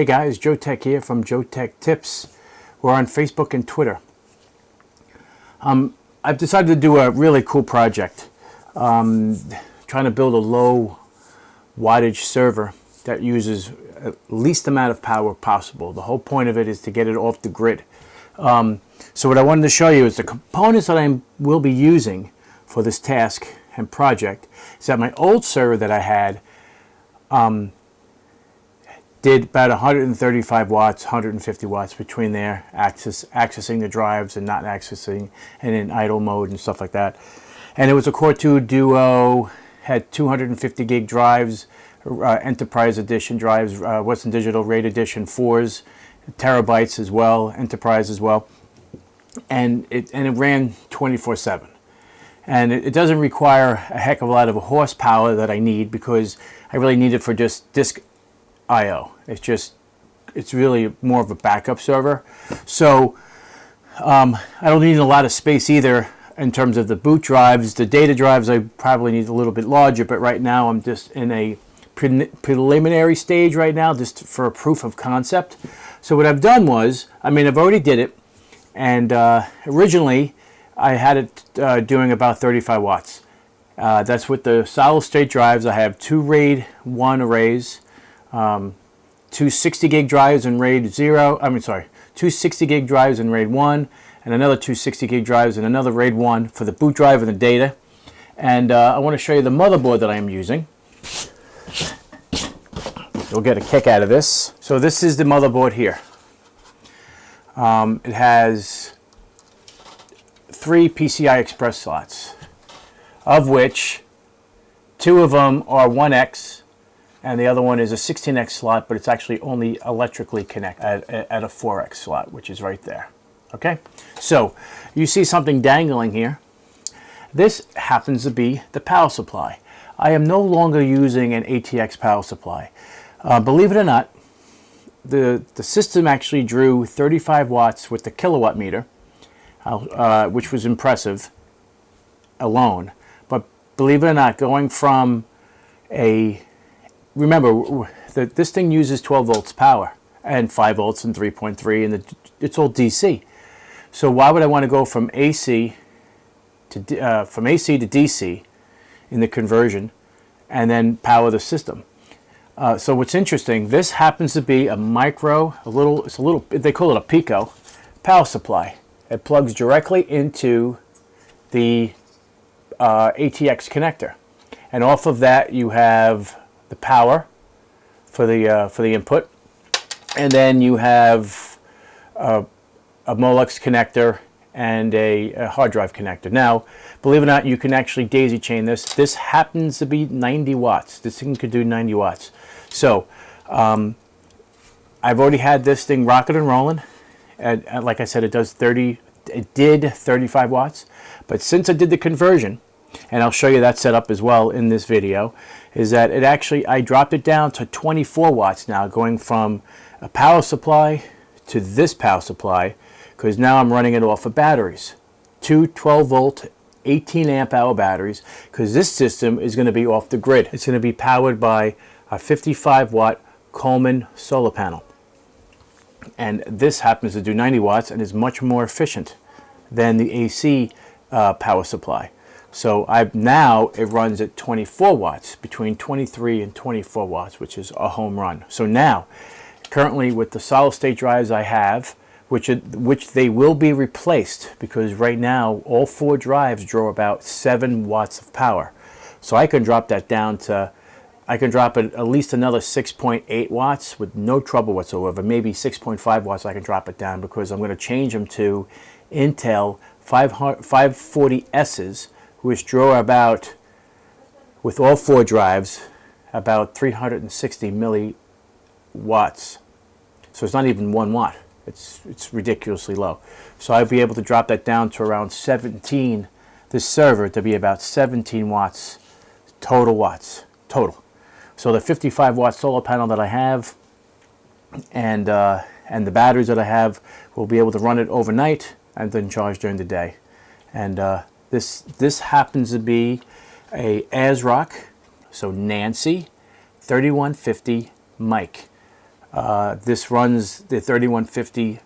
Hey guys, Joe Tech here from JoeteckTips. We're on Facebook and Twitter. I've decided to do a really cool project. Trying to build a low wattage server that uses least amount of power possible. The whole point of it is to get it off the grid. So what I wanted to show you is the components that I will be using for this task and project. Is that my old server that I had did about 135 watts, 150 watts between there, accessing the drives and not accessing, and in idle mode and stuff like that. And it was a Core 2 Duo, had 250 gig drives, Enterprise Edition drives, Western Digital RAID Edition 4s, terabytes as well, Enterprise as well. And it ran 24/7. And it doesn't require a heck of a lot of horsepower that I need, because I really need it for just disk I/O. It's really more of a backup server. So I don't need a lot of space either in terms of the boot drives. The data drives I probably need a little bit larger, but right now I'm just in a preliminary stage right now, just for a proof of concept. So what I've done was, I've already did it, and originally I had it doing about 35 watts. That's with the solid state drives. I have two RAID 1 arrays, two 60 gig drives in RAID 0, two 60 gig drives in RAID 1, and another two 60 gig drives in another RAID 1 for the boot drive and the data. And I want to show you the motherboard that I am using. You'll get a kick out of this. So this is the motherboard here. It has 3 PCI Express slots, of which 2 of them are 1X, and the other one is a 16X slot, but it's actually only electrically connected at a 4X slot, which is right there. Okay, so you see something dangling here. This happens to be the power supply. I am no longer using an ATX power supply. Believe it or not, the system actually drew 35 watts with the kilowatt meter, which was impressive alone. But believe it or not, going from remember that this thing uses 12 volts power and 5 volts and 3.3, and it's all DC. So why would I want to go from AC to DC in the conversion and then power the system? So what's interesting, this happens to be a they call it a Pico power supply. It plugs directly into the ATX connector, and off of that you have the power for the input, and then you have a Molex connector and a hard drive connector. Now, believe it or not, you can actually daisy chain this. This happens to be 90 watts. This thing could do 90 watts. So I've already had this thing rocking and rolling. And like I said, it did 35 watts. But since I did the conversion, and I'll show you that setup as well in this video, is that I dropped it down to 24 watts now, going from a power supply to this power supply, because now I'm running it off of batteries. Two 12 volt, 18 amp hour batteries, because this system is going to be off the grid. It's going to be powered by a 55 watt Coleman solar panel. And this happens to do 90 watts and is much more efficient than the AC power supply. So now it runs at 24 watts, between 23 and 24 watts, which is a home run. So now, currently with the solid state drives I have, which they will be replaced, because right now all 4 drives draw about 7 watts of power. So I can drop that down to, I can drop it at least another 6.8 watts with no trouble whatsoever. Maybe 6.5 watts I can drop it down, because I'm going to change them to Intel 540Ss, which draw about, with all 4 drives, about 360 milliwatts. So it's not even 1 watt. It's ridiculously low. So I'll be able to drop that down to around 17, this server to be about 17 watts, total. So the 55 watt solar panel that I have and the batteries that I have will be able to run it overnight and then charge during the day. And this happens to be a ASRock, so Nancy 3150 mic. This runs the 3150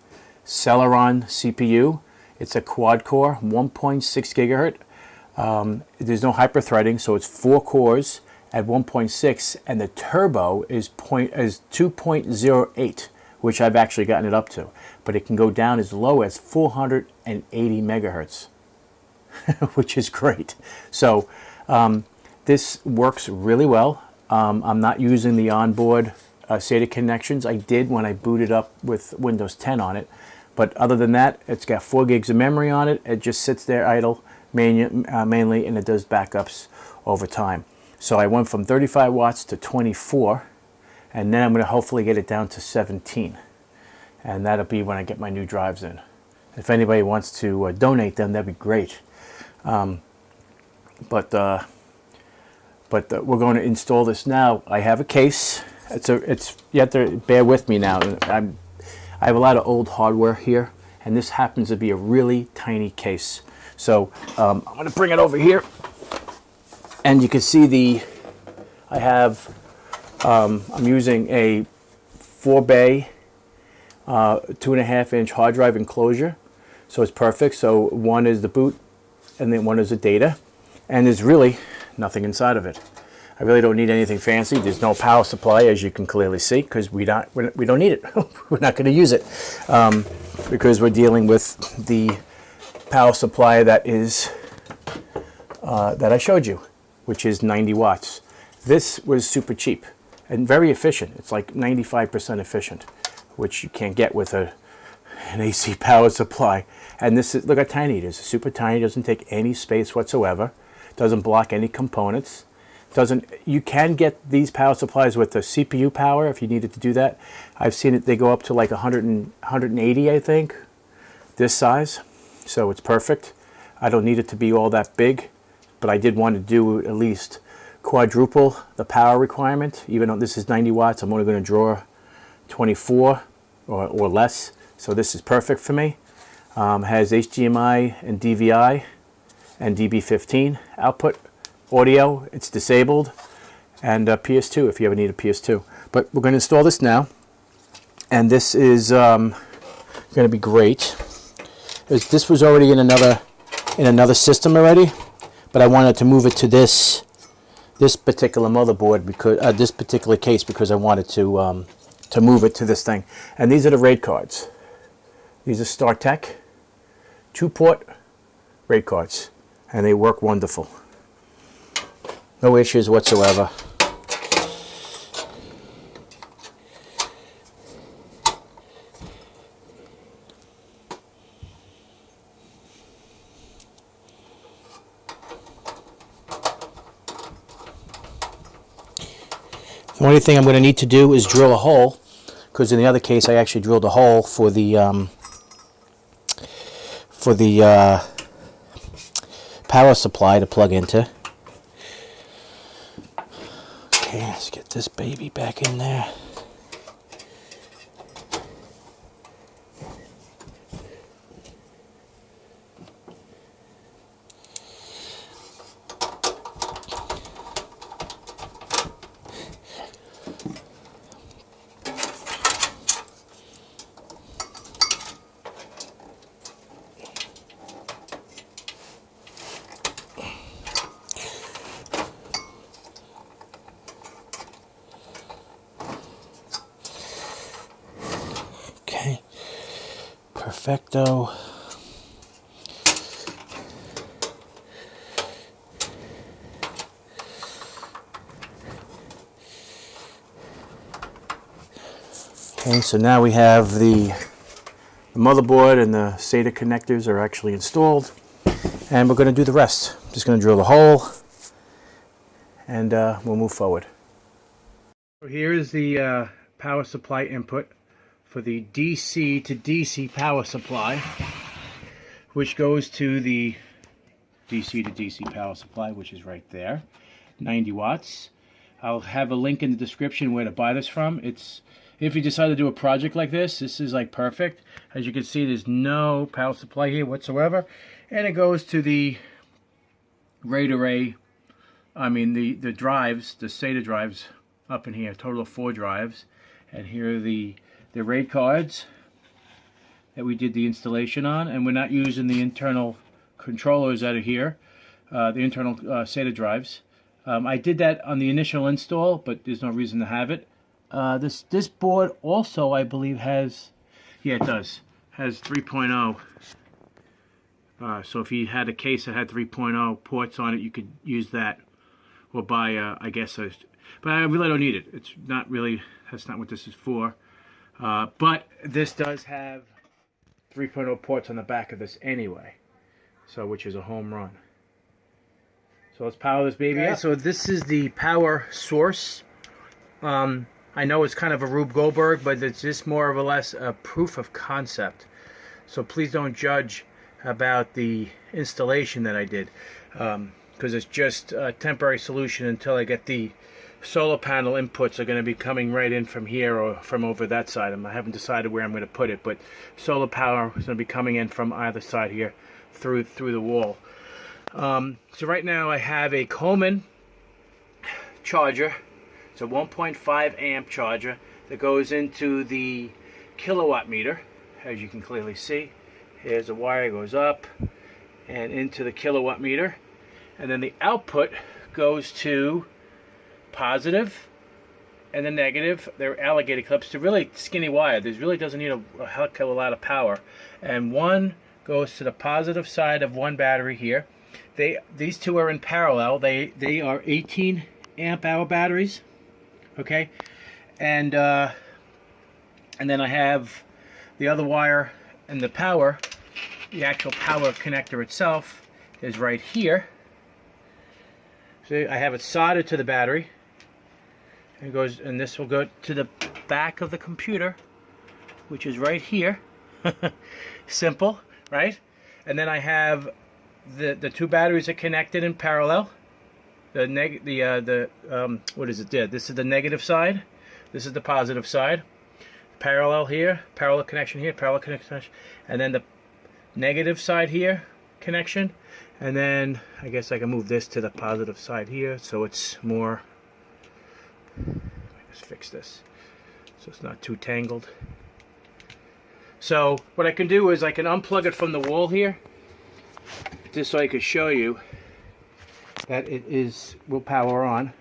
Celeron CPU. It's a quad core, 1.6 gigahertz. There's no hyper-threading, so it's 4 cores at 1.6, and the turbo is 2.08, which I've actually gotten it up to. But it can go down as low as 480 megahertz, which is great. So this works really well. I'm not using the onboard SATA connections. I did when I booted up with Windows 10 on it. But other than that, it's got 4 gigs of memory on it. It just sits there idle mainly, and it does backups over time. So I went from 35 watts to 24, and then I'm going to hopefully get it down to 17. And that'll be when I get my new drives in. If anybody wants to donate them, that'd be great. But we're going to install this now. I have a case. You have to bear with me now. I have a lot of old hardware here, and this happens to be a really tiny case. So I'm going to bring it over here, and you can see I'm using a 4-bay 2.5-inch hard drive enclosure, so it's perfect. So one is the boot, and then one is the data, and there's really nothing inside of it. I really don't need anything fancy. There's no power supply, as you can clearly see, because we don't need it. We're not going to use it because we're dealing with the power supply that I showed you, which is 90 watts. This was super cheap and very efficient. It's like 95% efficient, which you can't get with an AC power supply. And this is, look how tiny it is. It's super tiny. Doesn't take any space whatsoever. Doesn't block any components. You can get these power supplies with the CPU power if you needed to do that. I've seen it, they go up to like 180, I think, this size. So it's perfect. I don't need it to be all that big, but I did want to do at least quadruple the power requirement. Even though this is 90 watts, I'm only going to draw 24 or less. So this is perfect for me. Has HDMI and DVI and DB15 output audio. It's disabled, and PS2 if you ever need a PS2. But we're going to install this now, and this is going to be great. This was already in another system already, but I wanted to move it to this particular motherboard because this particular case, because I wanted to move it to this thing. And these are the RAID cards. These are StarTech 2-port RAID cards, and they work wonderful. No issues whatsoever. The only thing I'm going to need to do is drill a hole, because in the other case I actually drilled a hole for the power supply to plug into. Okay, let's get this baby back in there. Okay, perfecto. Okay, so now we have the motherboard and the SATA connectors are actually installed, and we're going to do the rest. Just going to drill the hole, and we'll move forward. So here is the power supply input for the DC to DC power supply, which goes to the DC to DC power supply, which is right there, 90 watts. I'll have a link in the description where to buy this from. If you decide to do a project like this, this is like perfect. As you can see, there's no power supply here whatsoever, and it goes to the RAID array. I mean the drives, the SATA drives up in here, a total of 4 drives. And here are the RAID cards that we did the installation on, and we're not using the internal controllers that are here, the internal SATA drives. I did that on the initial install, but there's no reason to have it. This board also, I believe, has, yeah, it does, has 3.0. So if you had a case that had 3.0 ports on it, you could use that, or buy, I guess, but I really don't need it. It's not really, that's not what this is for. But this does have 3.0 ports on the back of this anyway, so which is a home run. So let's power this baby up. So this is the power source. I know it's kind of a Rube Goldberg, but it's just more or less a proof of concept. So please don't judge about the installation that I did, because it's just a temporary solution until I get the solar panel inputs are going to be coming right in from here or from over that side. I haven't decided where I'm going to put it, but solar power is going to be coming in from either side here through the wall. So right now I have a Coleman charger. It's a 1.5 amp charger that goes into the kilowatt meter, as you can clearly see. Here's a wire, goes up and into the kilowatt meter, and then the output goes to positive and the negative. They're alligator clips. They're really skinny wire. This really doesn't need a heck of a lot of power. And one goes to the positive side of one battery here. These two are in parallel. They are 18 amp hour batteries. Okay, and then I have the other wire and the power. The actual power connector itself is right here. So I have it soldered to the battery. It goes, and this will go to the back of the computer, which is right here. Simple, right? And then I have the two batteries are connected in parallel. What is it there? This is the negative side. This is the positive side. Parallel here, parallel connection here, parallel connection, and then the negative side here connection. And then I guess I can move this to the positive side here, so it's more. Let's fix this so it's not too tangled. So what I can do is I can unplug it from the wall here, just so I could show you that it will power on.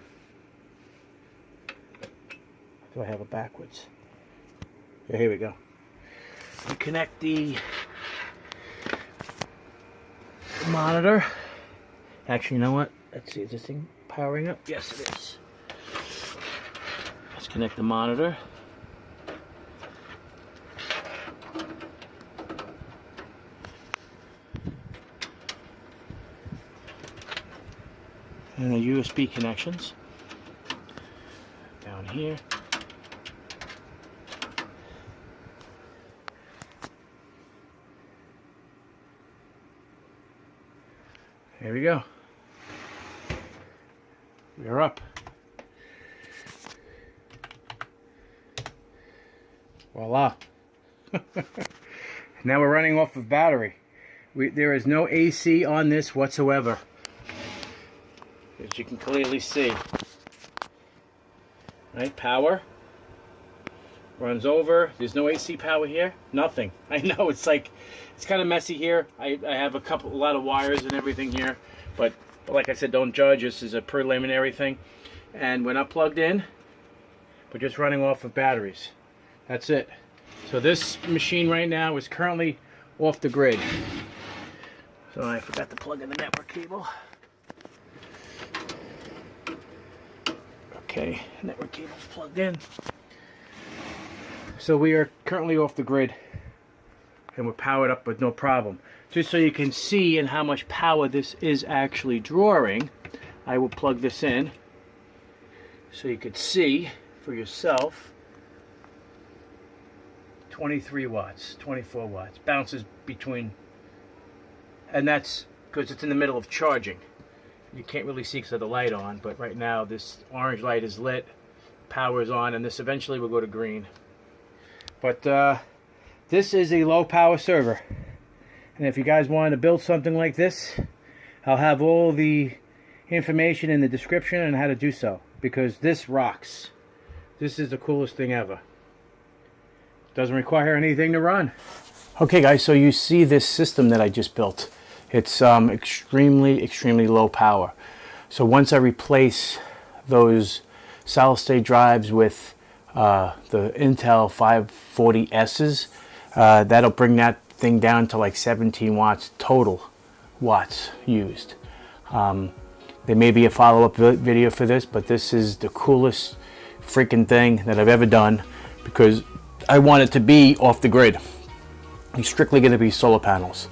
Do I have it backwards? Yeah, here we go. We connect the monitor. Actually, you know what? Let's see, is this thing powering up? Yes, it is. Let's connect the monitor. And the USB connections down here. There we go. We're up. Voila. Now we're running off of battery. There is no AC on this whatsoever, as you can clearly see. Right, power runs over. There's no AC power here. Nothing. I know it's kind of messy here. I have a lot of wires and everything here, but like I said, don't judge. This is a preliminary thing, and we're not plugged in. We're just running off of batteries. That's it. So this machine right now is currently off the grid. So I forgot to plug in the network cable. Okay, network cable's plugged in. So we are currently off the grid, and we're powered up with no problem. Just so you can see and how much power this is actually drawing, I will plug this in so you could see for yourself. 23 watts, 24 watts, bounces between, and that's because it's in the middle of charging. You can't really see because of the light on, but right now this orange light is lit, power is on, and this eventually will go to green. But this is a low power server, and if you guys wanted to build something like this, I'll have all the information in the description on how to do so, because this rocks. This is the coolest thing ever. Doesn't require anything to run. Okay guys, so you see this system that I just built. It's extremely low power. So once I replace those solid state drives with the Intel 540Ss, that'll bring that thing down to like 17 watts total watts used. There may be a follow-up video for this, but this is the coolest freaking thing that I've ever done because I want it to be off the grid. It's strictly going to be solar panels.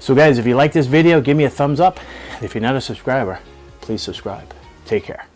So guys, if you like this video, give me a thumbs up. If you're not a subscriber, please subscribe. Take care.